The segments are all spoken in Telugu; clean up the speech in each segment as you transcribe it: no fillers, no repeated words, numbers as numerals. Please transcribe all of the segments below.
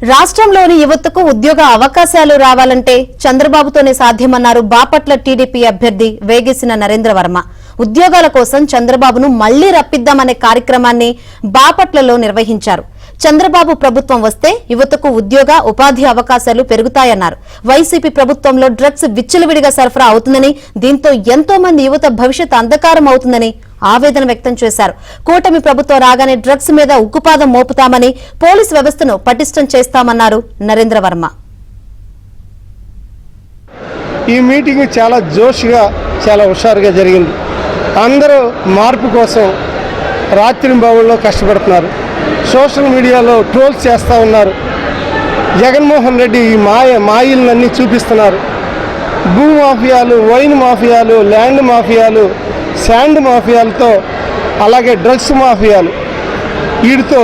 రాష్ట్రంలోని యువతకు ఉద్యోగ అవకాశాలు రావాలంటే చంద్రబాబుతోనే సాధ్యమన్నారు బాపట్ల టీడీపీ అభ్యర్థి వేగేసిన నరేంద్ర వర్మ. ఉద్యోగాల కోసం చంద్రబాబును మళ్లీ రప్పిద్దామనే కార్యక్రమాన్ని బాపట్లలో నిర్వహించారు. చంద్రబాబు ప్రభుత్వం వస్తే యువతకు ఉద్యోగ ఉపాధి అవకాశాలు పెరుగుతాయన్నారు. వైసీపీ ప్రభుత్వంలో డ్రగ్స్ విచ్చలవిడిగా సరఫరా అవుతుందని, దీంతో ఎంతో మంది యువత భవిష్యత్ అంధకారం అవుతుందని ఆవేదన వ్యక్తం చేశారు. కూటమి ప్రభుత్వం రాగానే డ్రగ్స్ మీద ఉక్కుపాదం మోపుతామని, పోలీసు వ్యవస్థను పటిష్టం చేస్తామన్నారు నరేంద్ర వర్మ. ఈ మీటింగ్ చాలా జోష్గా, చాలా హుషారుగా జరిగింది. అందరూ మార్పు కోసం రాత్రింబావుల్లో కష్టపడుతున్నారు. సోషల్ మీడియాలో ట్రోల్స్ చేస్తూ ఉన్నారు. జగన్మోహన్ రెడ్డి ఈ మాయిలన్నీ చూపిస్తున్నారు. భూ మాఫియాలు, వైన్ మాఫియాలు, ల్యాండ్ మాఫియాలు, శాండ్ మాఫియాలతో, అలాగే డ్రగ్స్ మాఫియాలు, వీటితో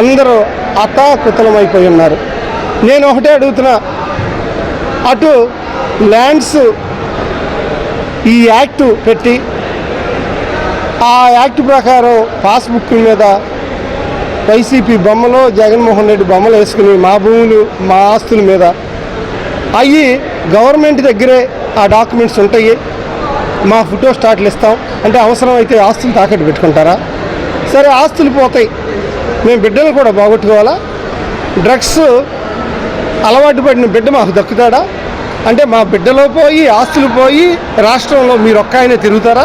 అందరూ అతాకుతలమైపోయి ఉన్నారు. నేను ఒకటే అడుగుతున్నా, అటు ల్యాండ్స్ ఈ యాక్ట్ పెట్టి ఆ యాక్ట్ ప్రకారం పాస్బుక్ మీద వైసీపీ బొమ్మలో జగన్మోహన్ రెడ్డి బొమ్మలు వేసుకుని మా భూములు, మా ఆస్తుల మీద అవి గవర్నమెంట్ దగ్గరే ఆ డాక్యుమెంట్స్ ఉంటాయి. మా ఫోటో స్టాట్లు ఇస్తాం అంటే అవసరమైతే ఆస్తులు తాకట్టు పెట్టుకుంటారా? సరే, ఆస్తులు పోతాయి, మేము బిడ్డలు కూడా బాగొట్టుకోవాలా? డ్రగ్స్ అలవాటు పడిన బిడ్డ మాకు దక్కుతాడా? అంటే మా బిడ్డలో పోయి, ఆస్తులు పోయి రాష్ట్రంలో మీరు ఒక్క ఆయన తిరుగుతారా?